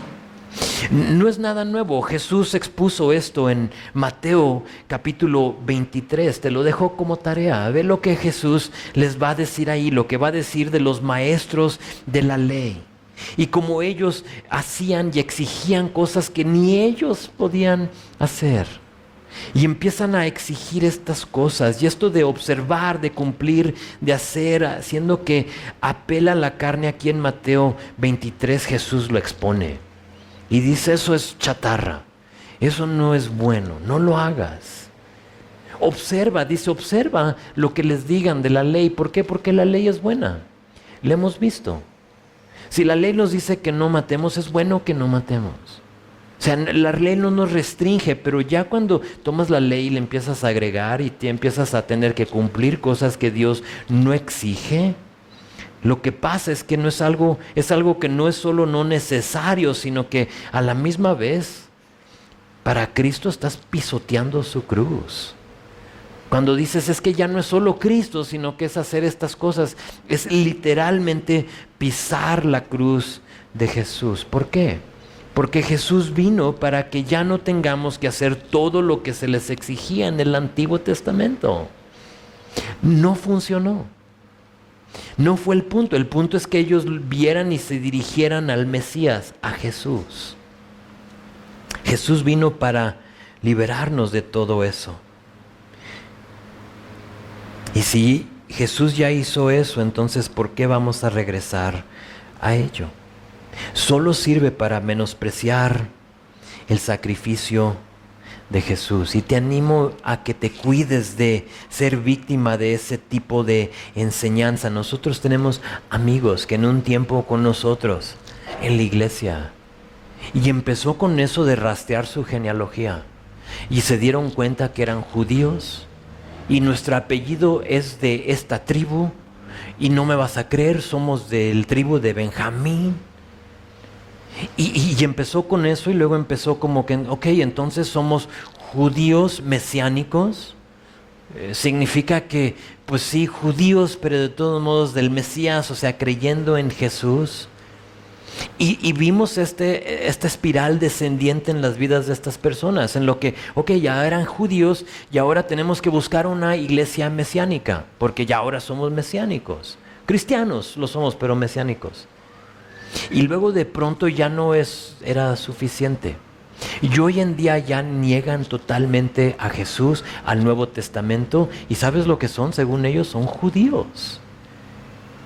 No es nada nuevo. Jesús expuso esto en Mateo capítulo 23. Te lo dejo como tarea. Ve lo que Jesús les va a decir ahí, lo que va a decir de los maestros de la ley. Y como ellos hacían y exigían cosas que ni ellos podían hacer. Y empiezan a exigir estas cosas. Y esto de observar, de cumplir, de hacer, haciendo que apela a la carne, aquí en Mateo 23 Jesús lo expone. Y dice, eso es chatarra, eso no es bueno, no lo hagas. Observa, dice, observa lo que les digan de la ley. ¿Por qué? Porque la ley es buena, la hemos visto. Si la ley nos dice que no matemos, es bueno que no matemos. O sea, la ley no nos restringe, pero ya cuando tomas la ley y le empiezas a agregar y te empiezas a tener que cumplir cosas que Dios no exige, lo que pasa es que es algo que no es solo no necesario, sino que a la misma vez para Cristo estás pisoteando su cruz. Cuando dices es que ya no es solo Cristo, sino que es hacer estas cosas, es literalmente pisar la cruz de Jesús. ¿Por qué? Porque Jesús vino para que ya no tengamos que hacer todo lo que se les exigía en el Antiguo Testamento. No funcionó. No fue el punto. El punto es que ellos vieran y se dirigieran al Mesías, a Jesús. Jesús vino para liberarnos de todo eso. Y si Jesús ya hizo eso, entonces ¿por qué vamos a regresar a ello? Solo sirve para menospreciar el sacrificio de Jesús. Y te animo a que te cuides de ser víctima de ese tipo de enseñanza. Nosotros tenemos amigos que en un tiempo con nosotros en la iglesia, y empezó con eso de rastrear su genealogía, y se dieron cuenta que eran judíos, y nuestro apellido es de esta tribu, y no me vas a creer, somos del tribu de Benjamín. Y empezó con eso, y luego empezó como que, ok, entonces somos judíos mesiánicos. Significa que, pues sí, judíos, pero de todos modos del Mesías, o sea, creyendo en Jesús. Y vimos esta espiral descendiente en las vidas de estas personas, en lo que, ok, ya eran judíos y ahora tenemos que buscar una iglesia mesiánica, porque ya ahora somos mesiánicos. Cristianos lo somos, pero mesiánicos. Y luego de pronto ya no era suficiente. Y hoy en día ya niegan totalmente a Jesús, al Nuevo Testamento. ¿Y sabes lo que son? Según ellos son judíos.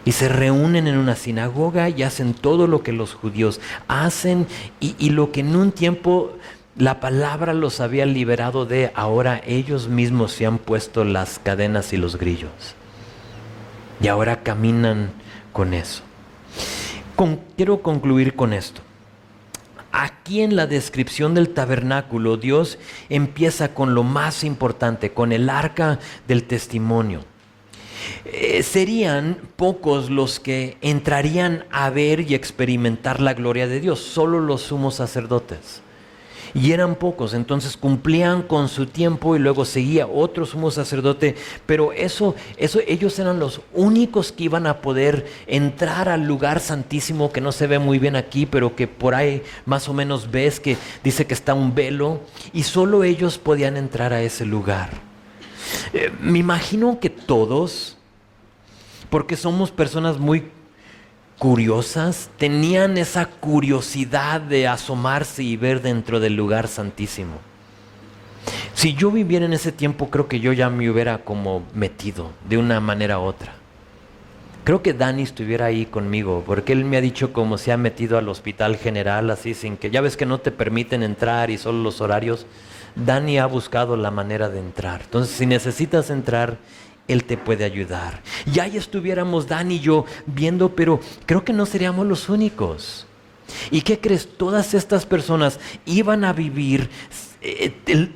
Y se reúnen en una sinagoga y hacen todo lo que los judíos hacen. Y lo que en un tiempo la palabra los había liberado de, ahora ellos mismos se han puesto las cadenas y los grillos. Y ahora caminan con eso. Quiero concluir con esto. Aquí en la descripción del tabernáculo, Dios empieza con lo más importante, con el arca del testimonio. Serían pocos los que entrarían a ver y experimentar la gloria de Dios, solo los sumos sacerdotes. y eran pocos, entonces cumplían con su tiempo y luego seguía otro sumo sacerdote, pero ellos eran los únicos que iban a poder entrar al lugar santísimo, que no se ve muy bien aquí, pero que por ahí más o menos ves que dice que está un velo, y solo ellos podían entrar a ese lugar. Me imagino que todos, porque somos personas muy curiosas, tenían esa curiosidad de asomarse y ver dentro del lugar santísimo. Si yo viviera en ese tiempo, creo que yo ya me hubiera como metido de una manera u otra. Creo que Dani estuviera ahí conmigo, porque él me ha dicho cómo se ha metido al hospital general, así sin que, ya ves que no te permiten entrar y solo los horarios. Dani ha buscado la manera de entrar. Entonces, si necesitas entrar, él te puede ayudar. Y ahí estuviéramos Dani y yo viendo, pero creo que no seríamos los únicos. ¿Y qué crees? Todas estas personas iban a vivir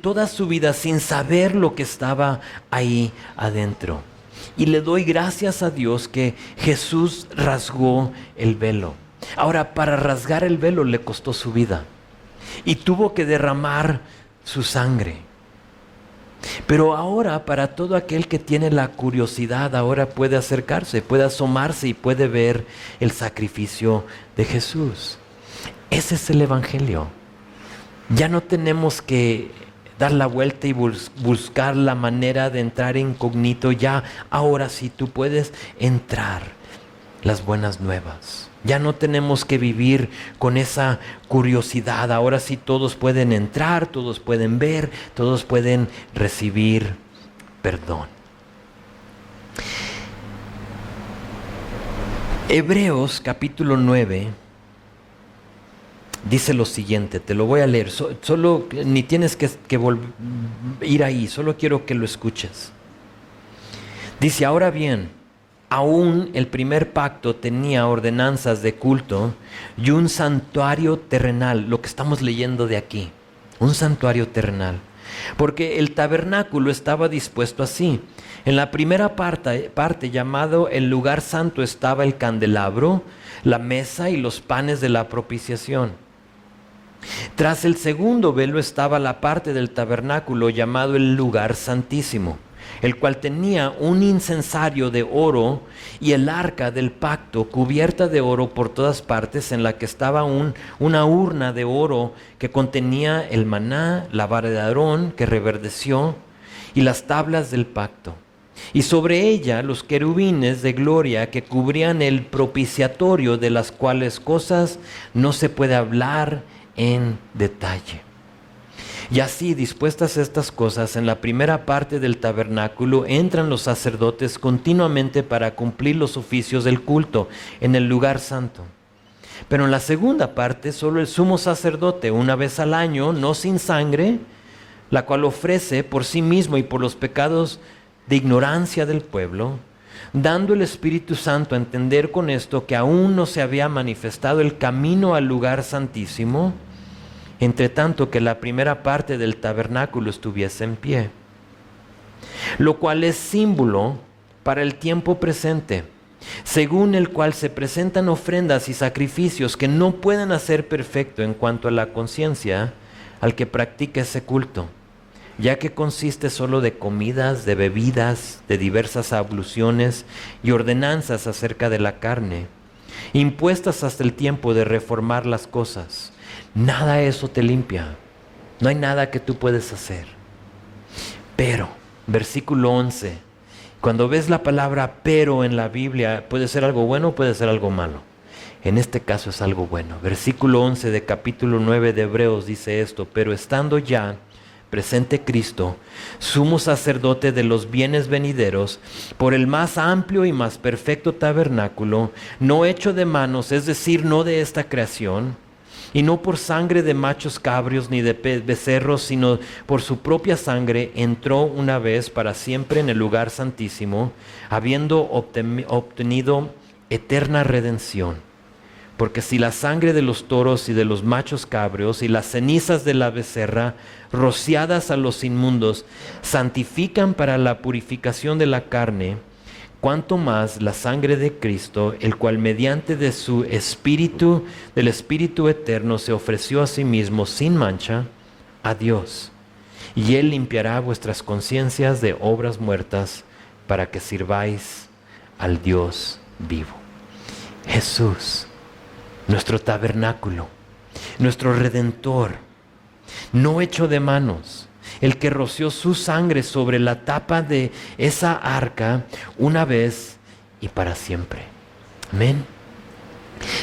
toda su vida sin saber lo que estaba ahí adentro. Y le doy gracias a Dios que Jesús rasgó el velo. Ahora, para rasgar el velo le costó su vida y tuvo que derramar su sangre. Pero ahora, para todo aquel que tiene la curiosidad, ahora puede acercarse, puede asomarse y puede ver el sacrificio de Jesús. Ese es el Evangelio. Ya no tenemos que dar la vuelta y buscar la manera de entrar incógnito. Ya ahora sí tú puedes entrar las buenas nuevas. Ya no tenemos que vivir con esa curiosidad. Ahora sí todos pueden entrar, todos pueden ver, todos pueden recibir perdón. Hebreos capítulo 9 dice lo siguiente, te lo voy a leer, solo ni tienes que ir ahí, solo quiero que lo escuches. Dice, ahora bien, aún el primer pacto tenía ordenanzas de culto y un santuario terrenal, lo que estamos leyendo de aquí, un santuario terrenal, porque el tabernáculo estaba dispuesto así. En la primera parte llamado el lugar santo estaba el candelabro, la mesa y los panes de la propiciación. Tras el segundo velo estaba la parte del tabernáculo llamado el lugar santísimo, el cual tenía un incensario de oro y el arca del pacto cubierta de oro por todas partes, en la que estaba una urna de oro que contenía el maná, la vara de Aarón que reverdeció y las tablas del pacto. Y sobre ella los querubines de gloria que cubrían el propiciatorio, de las cuales cosas no se puede hablar en detalle. Y así, dispuestas estas cosas, en la primera parte del tabernáculo entran los sacerdotes continuamente para cumplir los oficios del culto en el lugar santo. Pero en la segunda parte, solo el sumo sacerdote, una vez al año, no sin sangre, la cual ofrece por sí mismo y por los pecados de ignorancia del pueblo, dando el Espíritu Santo a entender con esto que aún no se había manifestado el camino al lugar santísimo, entre tanto que la primera parte del tabernáculo estuviese en pie, lo cual es símbolo para el tiempo presente, según el cual se presentan ofrendas y sacrificios que no pueden hacer perfecto en cuanto a la conciencia al que practica ese culto, ya que consiste solo de comidas, de bebidas, de diversas abluciones y ordenanzas acerca de la carne, impuestas hasta el tiempo de reformar las cosas. Nada eso te limpia, no hay nada que tú puedes hacer. Pero, versículo 11, cuando ves la palabra pero en la Biblia, puede ser algo bueno o puede ser algo malo. En este caso es algo bueno. Versículo 11 de capítulo 9 de Hebreos dice esto: pero estando ya presente Cristo, sumo sacerdote de los bienes venideros, por el más amplio y más perfecto tabernáculo, no hecho de manos, es decir, no de esta creación, y no por sangre de machos cabríos ni de becerros, sino por su propia sangre, entró una vez para siempre en el lugar santísimo, habiendo obtenido eterna redención. Porque si la sangre de los toros y de los machos cabríos y las cenizas de la becerra, rociadas a los inmundos, santifican para la purificación de la carne, cuanto más la sangre de Cristo, el cual mediante de su Espíritu, del Espíritu eterno, se ofreció a sí mismo sin mancha a Dios, y Él limpiará vuestras conciencias de obras muertas para que sirváis al Dios vivo. Jesús, nuestro tabernáculo, nuestro Redentor, no hecho de manos, el que roció su sangre sobre la tapa de esa arca una vez y para siempre. Amén.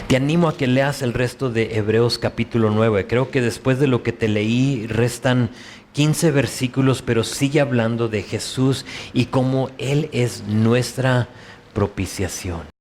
Te animo a que leas el resto de Hebreos capítulo 9. Creo que después de lo que te leí restan 15 versículos, pero sigue hablando de Jesús y cómo Él es nuestra propiciación.